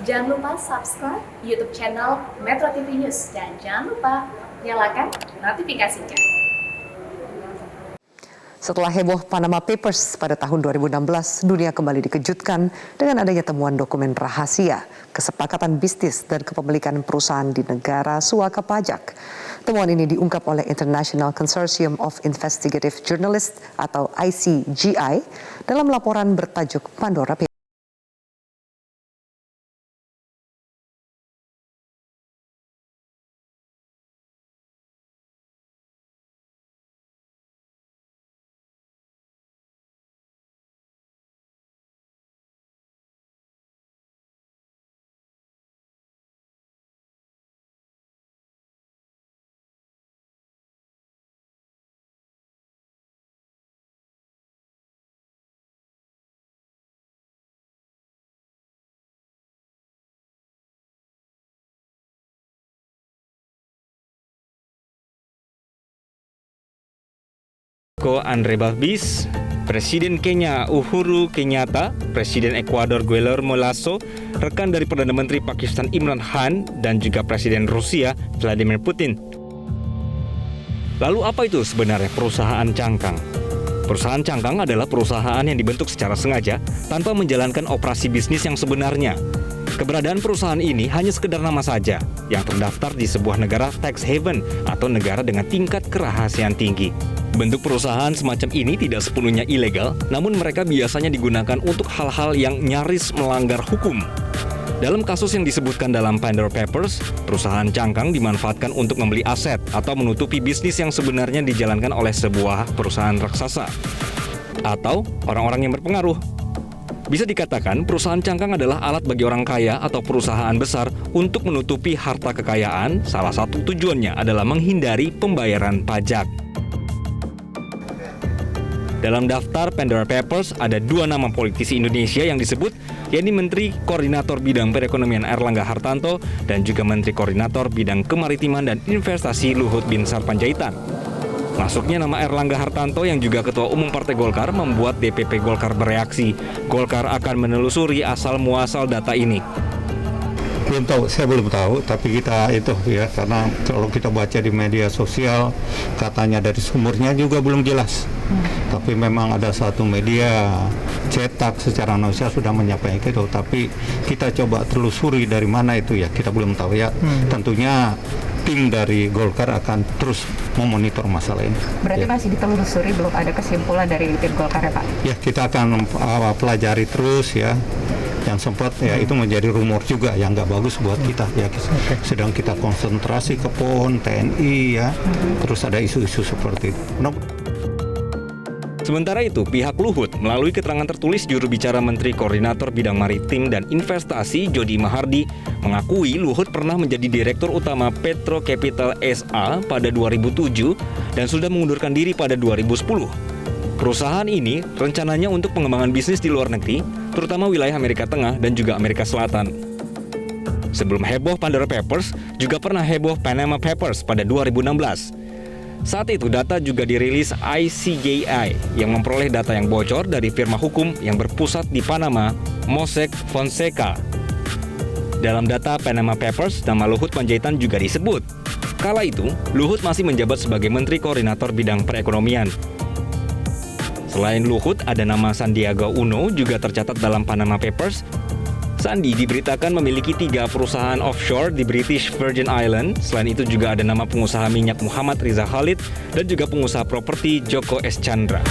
Jangan lupa subscribe YouTube channel Metro TV News dan jangan lupa nyalakan notifikasinya. Setelah heboh Panama Papers pada tahun 2016, dunia kembali dikejutkan dengan adanya temuan dokumen rahasia, kesepakatan bisnis dan kepemilikan perusahaan di negara suaka pajak. Temuan ini diungkap oleh International Consortium of Investigative Journalists atau ICGI dalam laporan bertajuk Pandora Papers. Andre Balbis, Presiden Kenya Uhuru Kenyatta, Presiden Ekuador Guillermo Lasso, rekan dari Perdana Menteri Pakistan Imran Khan, dan juga Presiden Rusia Vladimir Putin. Lalu apa itu sebenarnya perusahaan cangkang? Perusahaan cangkang adalah perusahaan yang dibentuk secara sengaja tanpa menjalankan operasi bisnis yang sebenarnya. Keberadaan perusahaan ini hanya sekedar nama saja yang terdaftar di sebuah negara tax haven atau negara dengan tingkat kerahasiaan tinggi. Bentuk perusahaan semacam ini tidak sepenuhnya ilegal, namun mereka biasanya digunakan untuk hal-hal yang nyaris melanggar hukum. Dalam kasus yang disebutkan dalam Pandora Papers, perusahaan cangkang dimanfaatkan untuk membeli aset atau menutupi bisnis yang sebenarnya dijalankan oleh sebuah perusahaan raksasa atau orang-orang yang berpengaruh. Bisa dikatakan perusahaan cangkang adalah alat bagi orang kaya atau perusahaan besar untuk menutupi harta kekayaan. Salah satu tujuannya adalah menghindari pembayaran pajak. Dalam daftar Pandora Papers ada 2 nama politisi Indonesia yang disebut, yakni Menteri Koordinator Bidang Perekonomian Airlangga Hartarto dan juga Menteri Koordinator Bidang Kemaritiman dan Investasi Luhut Binsar Panjaitan. Masuknya nama Airlangga Hartarto yang juga Ketua Umum Partai Golkar membuat DPP Golkar bereaksi. Golkar akan menelusuri asal-muasal data ini. Belum tahu, saya belum tahu, tapi kita itu ya, karena kalau kita baca di media sosial katanya dari sumbernya juga belum jelas. Tapi memang ada satu media cetak secara nasional sudah menyampaikan itu, tapi kita coba telusuri dari mana itu ya, kita belum tahu ya. Tentunya tim dari Golkar akan terus memonitor masalah ini. Berarti ya. Masih ditelusuri, belum ada kesimpulan dari tim Golkar ya Pak? Ya, kita akan pelajari terus ya. Yang sempat ya itu menjadi rumor juga yang nggak bagus buat kita ya. Sedang kita konsentrasi ke PON, TNI ya. Terus ada isu-isu seperti itu. Sementara itu, pihak Luhut melalui keterangan tertulis juru bicara Menteri Koordinator Bidang Maritim dan Investasi Jody Mahardi mengakui Luhut pernah menjadi Direktur Utama Petro Capital SA pada 2007 dan sudah mengundurkan diri pada 2010. Perusahaan ini rencananya untuk pengembangan bisnis di luar negeri, terutama wilayah Amerika Tengah dan juga Amerika Selatan. Sebelum heboh Pandora Papers, juga pernah heboh Panama Papers pada 2016. Saat itu data juga dirilis ICGI yang memperoleh data yang bocor dari firma hukum yang berpusat di Panama, Mossack Fonseca. Dalam data Panama Papers, nama Luhut Panjaitan juga disebut. Kala itu, Luhut masih menjabat sebagai Menteri Koordinator Bidang Perekonomian. Selain Luhut, ada nama Sandiaga Uno juga tercatat dalam Panama Papers. Sandi diberitakan memiliki 3 perusahaan offshore di British Virgin Island. Selain itu juga ada nama pengusaha minyak Muhammad Riza Khalid dan juga pengusaha properti Joko S. Chandra.